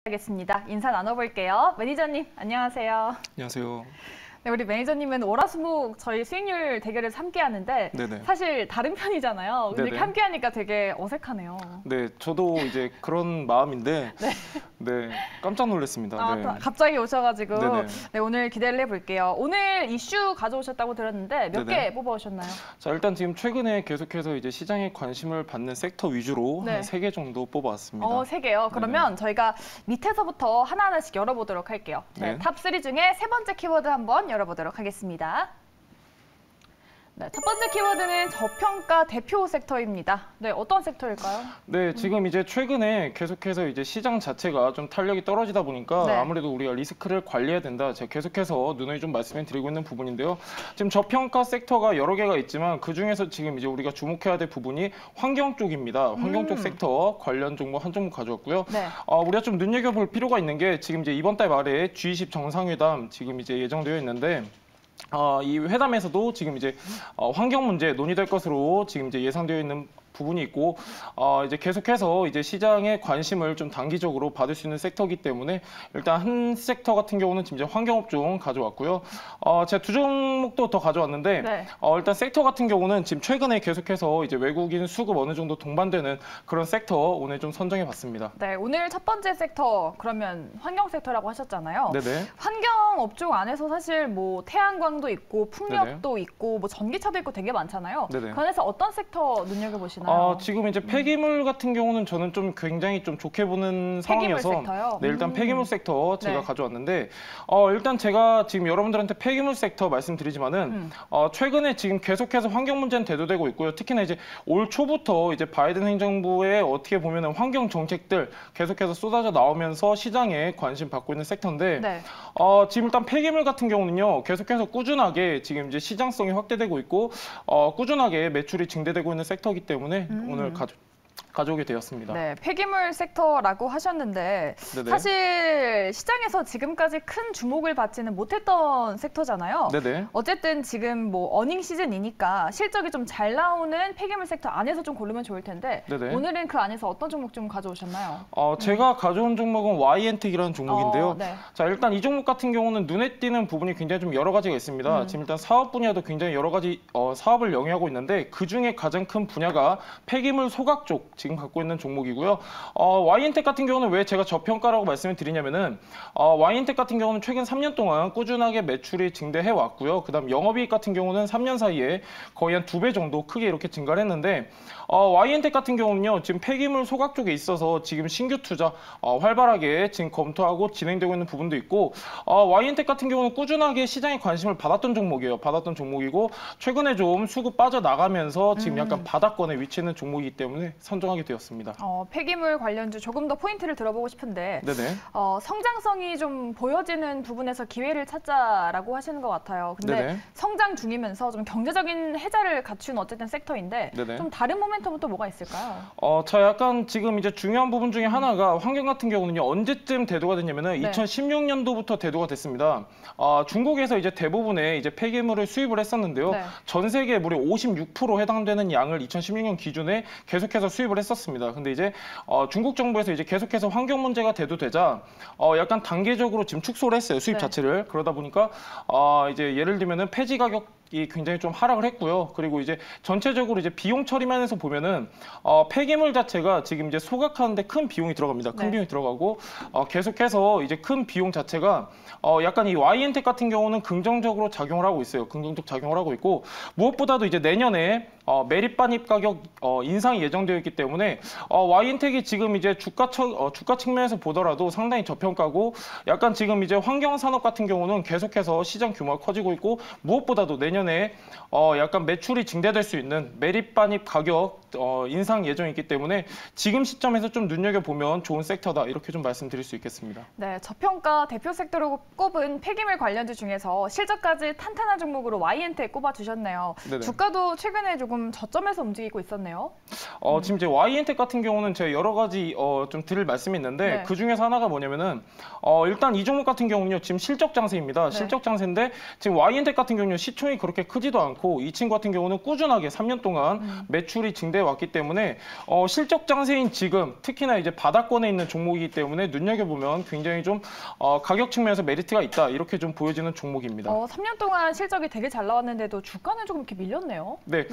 하겠습니다. 인사 나눠볼게요. 매니저님, 안녕하세요. 안녕하세요. 네, 우리 매니저님은 월화수목 저희 수익률 대결에서 함께 하는데 네네. 사실 다른 편이잖아요. 근데 네네. 함께 하니까 되게 어색하네요. 네, 저도 이제 그런 마음인데 네. 네, 깜짝 놀랐습니다. 아, 네. 갑자기 오셔가지고 네네. 네, 오늘 기대를 해볼게요. 오늘 이슈 가져오셨다고 들었는데 몇 네네. 개 뽑아오셨나요? 자, 일단 지금 최근에 계속해서 이제 시장에 관심을 받는 섹터 위주로 네. 한 3개 정도 뽑아왔습니다. 3개요. 그러면 저희가 밑에서부터 하나하나씩 열어보도록 할게요. 네, 네. 탑3 중에 세 번째 키워드 한번 열어보도록 하겠습니다. 네, 첫 번째 키워드는 저평가 대표 섹터입니다. 네, 어떤 섹터일까요? 네, 지금 이제 최근에 계속해서 이제 시장 자체가 좀 탄력이 떨어지다 보니까 네. 아무래도 우리가 리스크를 관리해야 된다. 제가 계속해서 누누이 좀 말씀을 드리고 있는 부분인데요. 지금 저평가 섹터가 여러 개가 있지만 그 중에서 지금 이제 우리가 주목해야 될 부분이 환경 쪽입니다. 환경 쪽 섹터 관련 종목 한 종목 가져왔고요. 네. 우리가 좀 눈여겨볼 필요가 있는 게 지금 이제 이번 달 말에 G20 정상회담 지금 이제 예정되어 있는데 이 회담에서도 지금 이제 환경 문제 논의될 것으로 지금 이제 예상되어 있는 부분이 있고 이제 계속해서 이제 시장의 관심을 좀 단기적으로 받을 수 있는 섹터이기 때문에 일단 한 섹터 같은 경우는 지금 이제 환경업종 가져왔고요. 제가 두 종목도 더 가져왔는데 네. 일단 섹터 같은 경우는 지금 최근에 계속해서 이제 외국인 수급 어느 정도 동반되는 그런 섹터 오늘 좀 선정해봤습니다. 네, 오늘 첫 번째 sek터 그러면 환경 섹터라고 하셨잖아요. 네네. 환경 업종 안에서 사실 뭐 태양광도 있고 풍력도 있고 뭐 전기차도 있고 되게 많잖아요. 네네. 그 안에서 어떤 섹터 눈여겨보시나요? 지금 이제 폐기물 같은 경우는 저는 좀 굉장히 좀 좋게 보는 폐기물 상황이어서 섹터요? 네, 일단 폐기물 섹터 제가 네. 가져왔는데 일단 제가 지금 여러분들한테 폐기물 섹터 말씀드리지만은 최근에 지금 계속해서 환경 문제는 대두되고 있고요. 특히나 이제 올 초부터 이제 바이든 행정부의 어떻게 보면은 환경 정책들 계속해서 쏟아져 나오면서 시장에 관심 받고 있는 섹터인데 네. 지금 일단 폐기물 같은 경우는요. 계속해서 꾸준하게 지금 이제 시장성이 확대되고 있고 꾸준하게 매출이 증대되고 있는 섹터이기 때문에 오늘 가져오게 되었습니다. 네, 폐기물 섹터라고 하셨는데 네네. 사실 시장에서 지금까지 큰 주목을 받지는 못했던 섹터잖아요. 네네. 어쨌든 지금 뭐 어닝 시즌이니까 실적이 좀 잘 나오는 폐기물 섹터 안에서 좀 고르면 좋을 텐데 네네. 오늘은 그 안에서 어떤 종목 좀 가져오셨나요? 제가 가져온 종목은 Y엔텍이라는 종목인데요. 네. 자, 일단 이 종목 같은 경우는 눈에 띄는 부분이 굉장히 좀 여러 가지가 있습니다. 지금 일단 사업 분야도 굉장히 여러 가지 사업을 영위하고 있는데 그 중에 가장 큰 분야가 폐기물 소각 쪽 지금 갖고 있는 종목이고요. Y엔텍 같은 경우는 왜 제가 저평가라고 말씀을 드리냐면은 Y엔텍 같은 경우는 최근 3년 동안 꾸준하게 매출이 증대해 왔고요. 그다음 영업이익 같은 경우는 3년 사이에 거의 한 2배 정도 크게 이렇게 증가를 했는데 Y엔텍 같은 경우는요. 지금 폐기물 소각 쪽에 있어서 지금 신규 투자 활발하게 지금 검토하고 진행되고 있는 부분도 있고 Y엔텍 같은 경우는 꾸준하게 시장에 관심을 받았던 종목이에요. 받았던 종목이고 최근에 좀 수급 빠져나가면서 지금 약간 바닥권에 위치하는 종목이기 때문에 선정하게 되었습니다. 폐기물 관련주 조금 더 포인트를 들어보고 싶은데 네네. 성장성이 좀 보여지는 부분에서 기회를 찾자라고 하시는 것 같아요. 근데 네네. 성장 중이면서 좀 경제적인 해자를 갖춘 어쨌든 섹터인데 네네. 좀 다른 모멘텀은 또 뭐가 있을까요? 자, 약간 지금 이제 중요한 부분 중에 하나가 환경 같은 경우는요, 언제쯤 대두가 됐냐면은 네. 2016년도부터 대두가 됐습니다. 중국에서 이제 대부분의 이제 폐기물을 수입을 했었는데요. 네. 전 세계 무려 56% 해당되는 양을 2016년 기준에 계속해서 수입을 했었습니다. 근데 이제 중국 정부에서 이제 계속해서 환경 문제가 대두되자 약간 단계적으로 지금 축소를 했어요. 수입 네. 자체를. 그러다 보니까 이제 예를 들면은 폐지 가격이 굉장히 좀 하락을 했고요. 그리고 이제 전체적으로 이제 비용 처리면에서 보면은 폐기물 자체가 지금 이제 소각하는데 큰 비용이 들어갑니다. 큰 네. 비용이 들어가고 계속해서 이제 큰 비용 자체가 약간 이 Y엔텍 같은 경우는 긍정적으로 작용을 하고 있어요. 긍정적 작용을 하고 있고 무엇보다도 이제 내년에 매립 반입 가격 인상이 예정되어 있기 때문에 Y엔텍이 지금 이제 주가 측면에서 보더라도 상당히 저평가고 약간 지금 이제 환경 산업 같은 경우는 계속해서 시장 규모가 커지고 있고 무엇보다도 내년에 약간 매출이 증대될 수 있는 매립 반입 가격 인상 예정이기 때문에 지금 시점에서 좀 눈여겨보면 좋은 섹터다 이렇게 좀 말씀드릴 수 있겠습니다. 네, 저평가 대표 섹터로 꼽은 폐기물 관련주 중에서 실적까지 탄탄한 종목으로 Y엔텍 꼽아주셨네요. 네네. 주가도 최근에 조금 좀 저점에서 움직이고 있었네요. 지금 이제 YN텍 같은 경우는 제가 여러 가지 좀 드릴 말씀이 있는데 네. 그 중에서 하나가 뭐냐면은 일단 이 종목 같은 경우는요 지금 실적 장세입니다. 네. 실적 장세인데 지금 YN텍 같은 경우는 시총이 그렇게 크지도 않고 이 친구 같은 경우는 꾸준하게 3년 동안 매출이 증대해 왔기 때문에 실적 장세인 지금 특히나 이제 바닥권에 있는 종목이기 때문에 눈여겨보면 굉장히 좀 가격 측면에서 메리트가 있다 이렇게 좀 보여지는 종목입니다. 3년 동안 실적이 되게 잘 나왔는데도 주가는 조금 이렇게 밀렸네요. 네,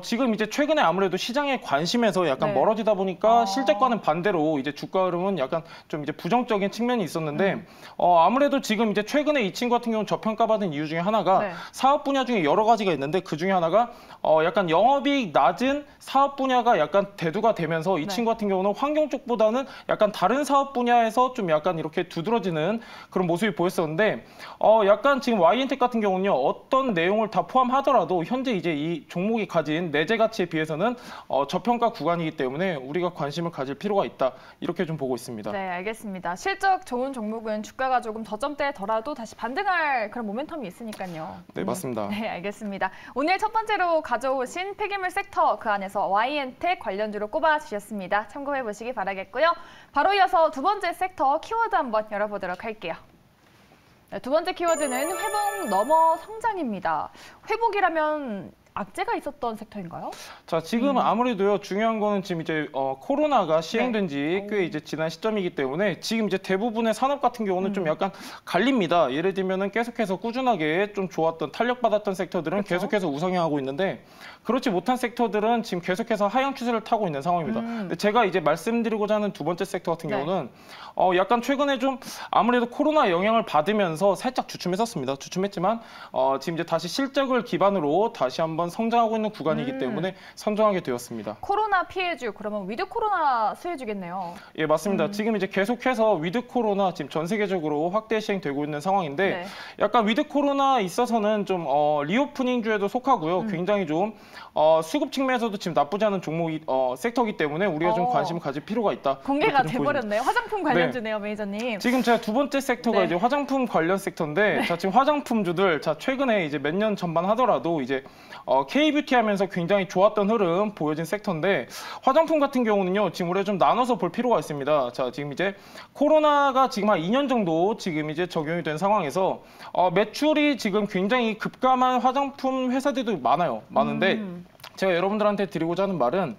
지금 이제 최근에 아무래도 시장의 관심에서 약간 네. 멀어지다 보니까 실적과는 반대로 이제 주가 흐름은 약간 좀 이제 부정적인 측면이 있었는데 아무래도 지금 이제 최근에 이 친구 같은 경우는 저평가받은 이유 중에 하나가 네. 사업 분야 중에 여러 가지가 있는데 그 중에 하나가 약간 영업이익 낮은 사업 분야가 약간 대두가 되면서 이 네. 친구 같은 경우는 환경 쪽보다는 약간 다른 사업 분야에서 좀 약간 이렇게 두드러지는 그런 모습이 보였었는데 약간 지금 YN텍 같은 경우는요 어떤 내용을 다 포함하더라도 현재 이제 이 종목이 가진 내재 가치에 비해서는 저평가 구간이기 때문에 우리가 관심을 가질 필요가 있다 이렇게 좀 보고 있습니다. 네, 알겠습니다. 실적 좋은 종목은 주가가 조금 저점대더라도 다시 반등할 그런 모멘텀이 있으니까요. 네, 맞습니다. 네, 알겠습니다. 오늘 첫 번째로 가져오신 폐기물 섹터 그 안에서 YN텍 관련주로 꼽아주셨습니다. 참고해 보시기 바라겠고요. 바로 이어서 두 번째 섹터 키워드 한번 열어보도록 할게요. 네, 두 번째 키워드는 회복 넘어 성장입니다. 회복이라면 악재가 있었던 섹터인가요? 자, 지금 아무래도요 중요한 거는 지금 이제 코로나가 시행된 지 꽤 이제 지난 시점이기 때문에 지금 이제 대부분의 산업 같은 경우는 좀 약간 갈립니다. 예를 들면은 계속해서 꾸준하게 좀 좋았던 탄력받았던 섹터들은 그렇죠. 계속해서 우상향하고 있는데 그렇지 못한 섹터들은 지금 계속해서 하향 추세를 타고 있는 상황입니다. 근데 제가 이제 말씀드리고자 하는 두 번째 섹터 같은 네. 경우는 약간 최근에 좀 아무래도 코로나 영향을 받으면서 살짝 주춤했었습니다. 주춤했지만 지금 이제 다시 실적을 기반으로 다시 한번 성장하고 있는 구간이기 때문에 선정하게 되었습니다. 코로나 피해주, 그러면 위드 코로나 수혜주겠네요. 예, 맞습니다. 지금 이제 계속해서 위드 코로나 지금 전 세계적으로 확대 시행되고 있는 상황인데 네. 약간 위드 코로나 있어서는 좀 리오프닝 주에도 속하고요. 굉장히 좀 수급 측면에서도 지금 나쁘지 않은 종목이 섹터이기 때문에 우리가 좀 관심을 가질 필요가 있다. 공개가 이렇게 좀 보여집니다. 돼버렸네요. 화장품 관련주네요, 매니저님. 지금 제가 두 번째 섹터가 네. 이제 화장품 관련 섹터인데, 자, 지금 화장품주들, 자, 최근에 이제 몇 년 전반 하더라도 이제 K뷰티 하면서 굉장히 좋았던 흐름 보여진 섹터인데, 화장품 같은 경우는요, 지금 우리가 좀 나눠서 볼 필요가 있습니다. 자, 지금 이제 코로나가 지금 한 2년 정도 지금 이제 적용이 된 상황에서 매출이 지금 굉장히 급감한 화장품 회사들도 많은데, 제가 여러분들한테 드리고자 하는 말은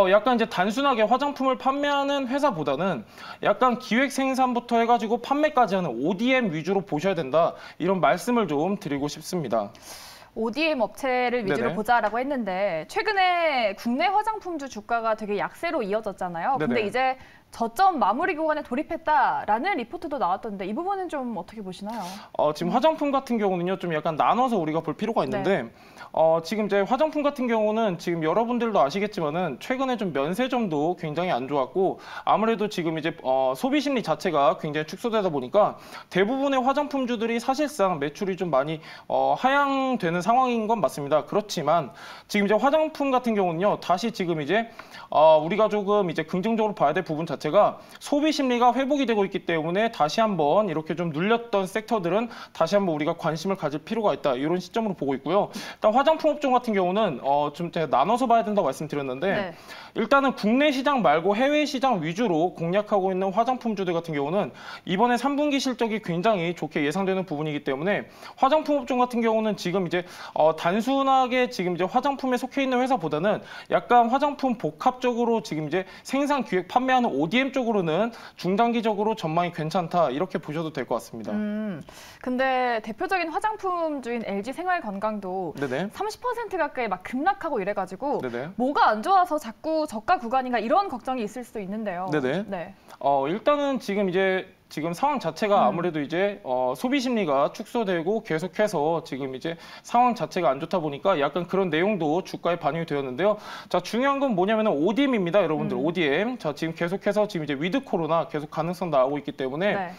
약간 이제 단순하게 화장품을 판매하는 회사보다는 약간 기획 생산부터 해가지고 판매까지 하는 ODM 위주로 보셔야 된다 이런 말씀을 좀 드리고 싶습니다. ODM 업체를 위주로 네네. 보자라고 했는데 최근에 국내 화장품주 주가가 되게 약세로 이어졌잖아요. 근데 네네. 이제 저점 마무리 구간에 돌입했다라는 리포트도 나왔던데 이 부분은 좀 어떻게 보시나요? 지금 화장품 같은 경우는요, 좀 약간 나눠서 우리가 볼 필요가 있는데, 지금 이제 화장품 같은 경우는 지금 여러분들도 아시겠지만은 최근에 좀 면세점도 굉장히 안 좋았고, 아무래도 지금 이제 소비 심리 자체가 굉장히 축소되다 보니까 대부분의 화장품주들이 사실상 매출이 좀 많이 하향되는 상황인 건 맞습니다. 그렇지만 지금 이제 화장품 같은 경우는요, 다시 지금 이제 우리가 조금 이제 긍정적으로 봐야 될 부분 자체가 소비 심리가 회복이 되고 있기 때문에 다시 한번 이렇게 좀 눌렸던 섹터들은 다시 한번 우리가 관심을 가질 필요가 있다. 이런 시점으로 보고 있고요. 일단 화장품 업종 같은 경우는 좀 제가 나눠서 봐야 된다고 말씀드렸는데 네. 일단은 국내 시장 말고 해외 시장 위주로 공략하고 있는 화장품주들 같은 경우는 이번에 3분기 실적이 굉장히 좋게 예상되는 부분이기 때문에 화장품 업종 같은 경우는 지금 이제 단순하게 지금 이제 화장품에 속해 있는 회사보다는 약간 화장품 복합적으로 지금 이제 생산 기획 판매하는 ODM 쪽으로는 중단기적으로 전망이 괜찮다 이렇게 보셔도 될 것 같습니다. 근데 대표적인 화장품주인 LG 생활건강도 네네. 30% 가까이 막 급락하고 이래가지고 네네. 뭐가 안 좋아서 자꾸 저가 구간인가 이런 걱정이 있을 수도 있는데요. 네네. 네. 일단은 지금 상황 자체가 아무래도 이제 소비 심리가 축소되고 계속해서 지금 이제 상황 자체가 안 좋다 보니까 약간 그런 내용도 주가에 반영이 되었는데요. 자, 중요한 건 뭐냐면은 ODM입니다, 여러분들. ODM. 자, 지금 계속해서 지금 이제 위드 코로나 계속 가능성 나오고 있기 때문에 네.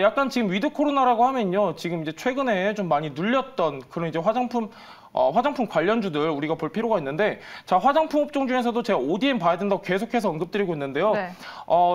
약간 지금 위드 코로나라고 하면요. 지금 이제 최근에 좀 많이 눌렸던 그런 이제 화장품 화장품 관련주들 우리가 볼 필요가 있는데, 자, 화장품 업종 중에서도 제가 ODM 봐야 된다고 계속해서 언급드리고 있는데요. 네.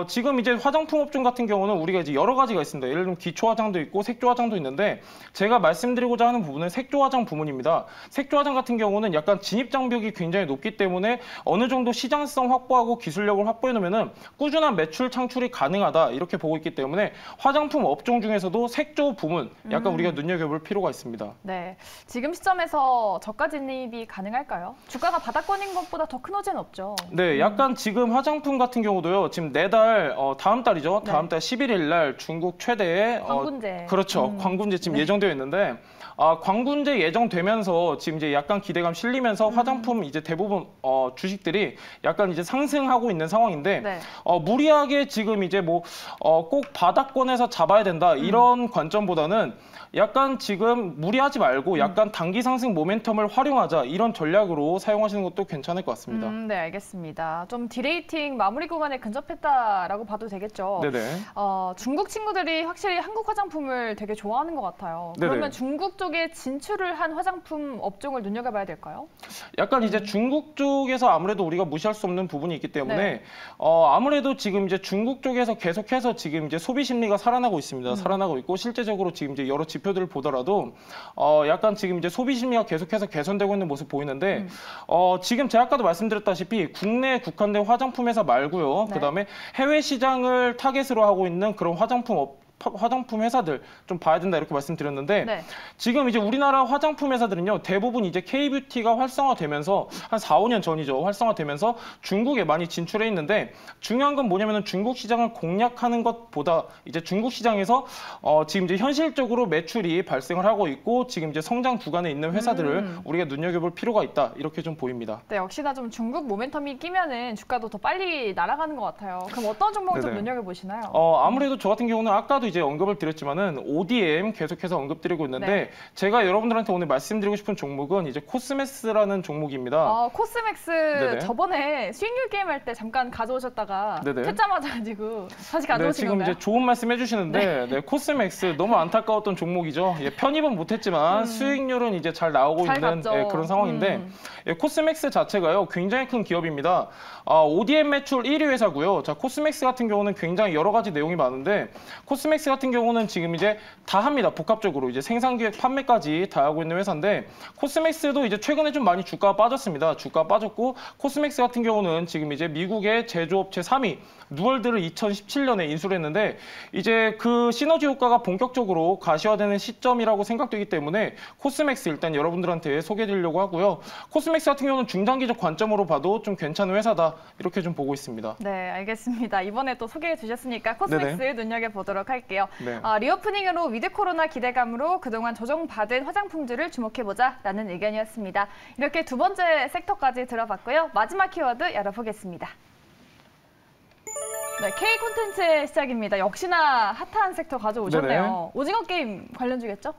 지금 이제 화장품 업종 같은 경우는 우리가 이제 여러 가지가 있습니다. 예를 들면 기초 화장도 있고 색조 화장도 있는데, 제가 말씀드리고자 하는 부분은 색조 화장 부문입니다. 색조 화장 같은 경우는 약간 진입 장벽이 굉장히 높기 때문에 어느 정도 시장성 확보하고 기술력을 확보해 놓으면은 꾸준한 매출 창출이 가능하다, 이렇게 보고 있기 때문에 화장품 업종 중에서도 색조 부문 약간 우리가 눈여겨볼 필요가 있습니다. 네, 지금 시점에서 저가 진입이 가능할까요? 주가가 바닥권인 것보다 더 큰 호재는 없죠. 네, 약간 지금 화장품 같은 경우도요. 지금 내달 다음 달이죠. 네. 다음 달 11일 날 중국 최대의 광군제. 그렇죠. 광군제 지금 네. 예정되어 있는데, 광군제 예정되면서 지금 이제 약간 기대감 실리면서 화장품 이제 대부분 주식들이 약간 이제 상승하고 있는 상황인데, 네. 무리하게 지금 이제 뭐 꼭 바닥권에서 잡아야 된다 이런 관점보다는 약간 지금 무리하지 말고 약간 단기 상승 모멘텀을 활용하자, 이런 전략으로 사용하시는 것도 괜찮을 것 같습니다. 네, 알겠습니다. 좀 디레이팅 마무리 구간에 근접했다라고 봐도 되겠죠. 네네. 중국 친구들이 확실히 한국 화장품을 되게 좋아하는 것 같아요. 네네. 그러면 중국 쪽에 진출을 한 화장품 업종을 눈여겨봐야 될까요? 약간 이제 중국 쪽에서 아무래도 우리가 무시할 수 없는 부분이 있기 때문에 네. 아무래도 지금 이제 중국 쪽에서 계속해서 지금 이제 소비 심리가 살아나고 있습니다. 살아나고 있고, 실제적으로 지금 이제 여러 지표들을 보더라도 약간 지금 이제 소비 심리가 계속해서 개선되고 있는 모습 보이는데, 지금 제가 아까도 말씀드렸다시피 국내에 국한된 화장품 회사 말고요. 네. 그다음에 해외 시장을 타겟으로 하고 있는 그런 화장품 회사들 좀 봐야 된다, 이렇게 말씀드렸는데, 네. 지금 이제 우리나라 화장품 회사들은요, 대부분 이제 K뷰티가 활성화되면서 한 4, 5년 전이죠. 활성화되면서 중국에 많이 진출해 있는데, 중요한 건 뭐냐면은 중국 시장을 공략하는 것보다 이제 중국 시장에서 지금 이제 현실적으로 매출이 발생을 하고 있고, 지금 이제 성장 구간에 있는 회사들을 우리가 눈여겨볼 필요가 있다, 이렇게 좀 보입니다. 네, 역시나 좀 중국 모멘텀이 끼면은 주가도 더 빨리 날아가는 것 같아요. 그럼 어떤 종목을 좀 네네. 눈여겨보시나요? 아무래도 저 같은 경우는 아까도 이제 언급을 드렸지만은 ODM 계속해서 언급드리고 있는데, 네. 제가 여러분들한테 오늘 말씀드리고 싶은 종목은 이제 코스메스라는 종목입니다. 코스맥스 네네. 저번에 수익률 게임 할 때 잠깐 가져오셨다가 네네. 퇴짜 맞아가지고 다시 네, 가져오신 지금 건가요? 이제 좋은 말씀 해주시는데, 네, 코스맥스 너무 안타까웠던 종목이죠. 예, 편입은 못했지만 수익률은 이제 잘 나오고 잘 있는 갔죠. 그런 상황인데, 예, 코스맥스 자체가요 굉장히 큰 기업입니다. ODM 매출 1위 회사고요. 자, 코스맥스 같은 경우는 굉장히 여러 가지 내용이 많은데, 코스맥스 같은 경우는 지금 이제 다 합니다. 복합적으로 이제 생산기획 판매까지 다 하고 있는 회사인데, 코스맥스도 이제 최근에 좀 많이 주가가 빠졌습니다. 주가가 빠졌고, 코스맥스 같은 경우는 지금 이제 미국의 제조업체 3위 누월드를 2017년에 인수를 했는데, 이제 그 시너지 효과가 본격적으로 가시화되는 시점이라고 생각되기 때문에 코스맥스 일단 여러분들한테 소개해드리려고 하고요. 코스맥스 같은 경우는 중장기적 관점으로 봐도 좀 괜찮은 회사다, 이렇게 좀 보고 있습니다. 네, 알겠습니다. 이번에 또 소개해 주셨으니까 코스맥스 눈여겨보도록 할게요. 네. 리오프닝으로 위드 코로나 기대감으로 그동안 조정받은 화장품주를 주목해보자라는 의견이었습니다. 이렇게 두 번째 섹터까지 들어봤고요. 마지막 키워드 열어보겠습니다. 네, K 콘텐츠의 시작입니다. 역시나 핫한 섹터 가져오셨네요. 네네. 오징어 게임 관련주겠죠?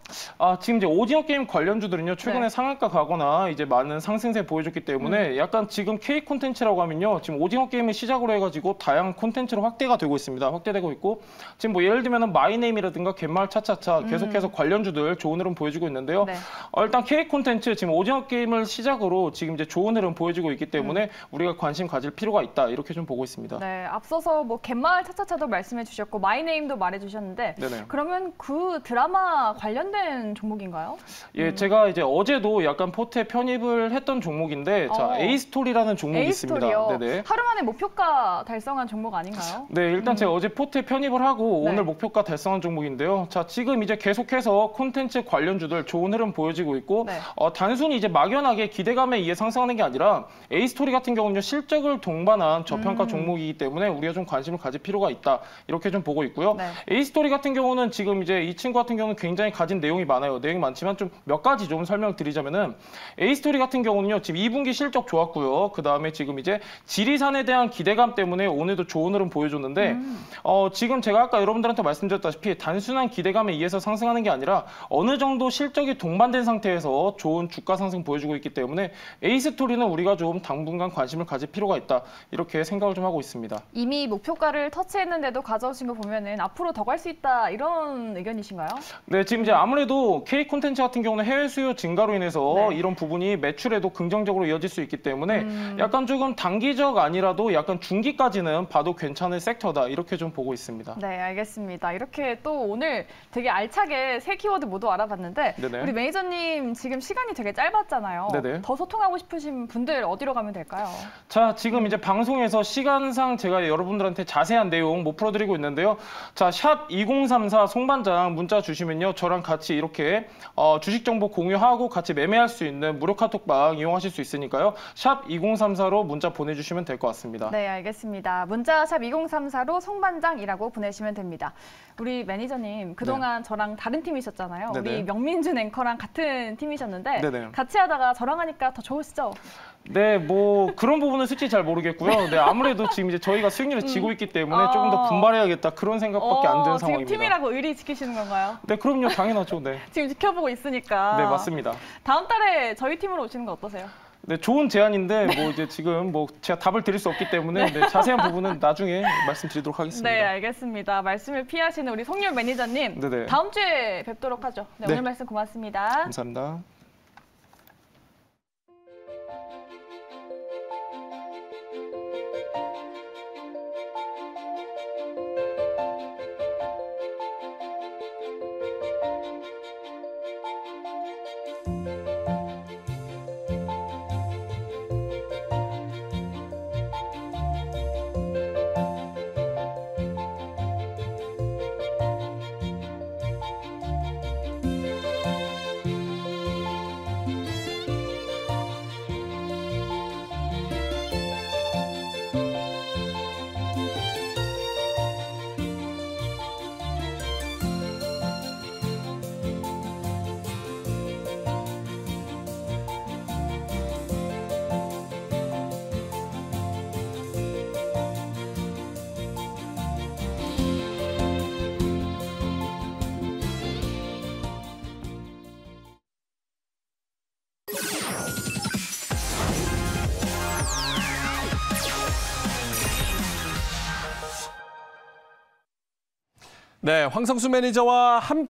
지금 이제 오징어 게임 관련주들은요, 최근에 네. 상한가 가거나 이제 많은 상승세 보여줬기 때문에 약간 지금 K 콘텐츠라고 하면요, 지금 오징어 게임을 시작으로 해가지고 다양한 콘텐츠로 확대가 되고 있습니다. 확대되고 있고, 지금 뭐 예를 들면 마이네임이라든가 갯마을 차차차 계속해서 관련주들 좋은 흐름 보여주고 있는데요. 네. 일단 K 콘텐츠 지금 오징어 게임을 시작으로 지금 이제 좋은 흐름 보여주고 있기 때문에 우리가 관심 가질 필요가 있다, 이렇게 좀 보고 있습니다. 네, 앞서서 뭐 갯마을 차차차도 말씀해 주셨고 마이네임도 말해 주셨는데 네네. 그러면 그 드라마 관련된 종목인가요? 예, 제가 이제 어제도 약간 포트에 편입을 했던 종목인데, 자, A스토리라는 종목이 있습니다. A스토리요. 네네. 하루 만에 목표가 달성한 종목 아닌가요? 네, 일단 제가 어제 포트에 편입을 하고 네. 오늘 목표가 달성한 종목인데요. 자, 지금 이제 계속해서 콘텐츠 관련주들 좋은 흐름 보여지고 있고, 네. 단순히 이제 막연하게 기대감에 의해 상승하는 게 아니라 A스토리 같은 경우는 실적을 동반한 저평가 종목이기 때문에 우리가 좀 관심을 가질 필요가 있다, 이렇게 좀 보고 있고요. 네. A스토리 같은 경우는 지금 이제 이 친구 같은 경우는 굉장히 가진 내용이 많아요. 내용이 많지만 좀 몇 가지 좀 설명을 드리자면은, A스토리 같은 경우는요, 지금 2분기 실적 좋았고요. 그 다음에 지금 이제 지리산에 대한 기대감 때문에 오늘도 좋은 흐름 보여줬는데, 지금 제가 아까 여러분들한테 말씀드렸다시피 단순한 기대감에 의해서 상승하는 게 아니라 어느 정도 실적이 동반된 상태에서 좋은 주가 상승 보여주고 있기 때문에 A스토리는 우리가 좀 당분간 관심을 가질 필요가 있다, 이렇게 생각을 좀 하고 있습니다. 이미 목표가를 터치했는데도 가져오신 거 보면은 앞으로 더 갈 수 있다 이런 의견이신가요? 네, 지금 이제 아무래도 K 콘텐츠 같은 경우는 해외 수요 증가로 인해서 네. 이런 부분이 매출에도 긍정적으로 이어질 수 있기 때문에 약간 조금 단기적 아니라도 약간 중기까지는 봐도 괜찮은 섹터다 이렇게 좀 보고 있습니다. 네, 알겠습니다. 이렇게 또 오늘 되게 알차게 세 키워드 모두 알아봤는데 네네. 우리 매니저님 지금 시간이 되게 짧았잖아요. 네네. 더 소통하고 싶으신 분들 어디로 가면 될까요? 자, 지금 이제 방송에서 시간상 제가 여러분들한테 자세한 내용 못 풀어드리고 있는데요. 자, 샵 2034 송반장 문자 주시면요. 저랑 같이 이렇게 주식 정보 공유하고 같이 매매할 수 있는 무료 카톡방 이용하실 수 있으니까요. 샵 2034로 문자 보내주시면 될 것 같습니다. 네, 알겠습니다. 문자 샵 2034로 송반장이라고 보내시면 됩니다. 우리 매니저님 그동안 저랑 다른 팀이셨잖아요. 네네. 우리 명민준 앵커랑 같은 팀이셨는데 네네. 같이 하다가 저랑 하니까 더 좋으시죠? 네, 뭐 그런 부분은 솔직히 잘 모르겠고요. 네, 아무래도 지금 이제 저희가 수익률을 지고 있기 때문에 조금 더 분발해야겠다 그런 생각밖에 안 드는 상황입니다. 지금 팀이라고 의리 지키시는 건가요? 네, 그럼요, 당연하죠. 네, 지금 지켜보고 있으니까. 네, 맞습니다. 다음 달에 저희 팀으로 오시는 거 어떠세요? 네, 좋은 제안인데 뭐 이제 지금 뭐 제가 답을 드릴 수 없기 때문에 네, 자세한 부분은 나중에 말씀드리도록 하겠습니다. 네, 알겠습니다. 말씀을 피하시는 우리 송률 매니저님, 네네. 다음 주에 뵙도록 하죠. 네, 네. 오늘 말씀 고맙습니다. 감사합니다. 네, 황성수 매니저와 함께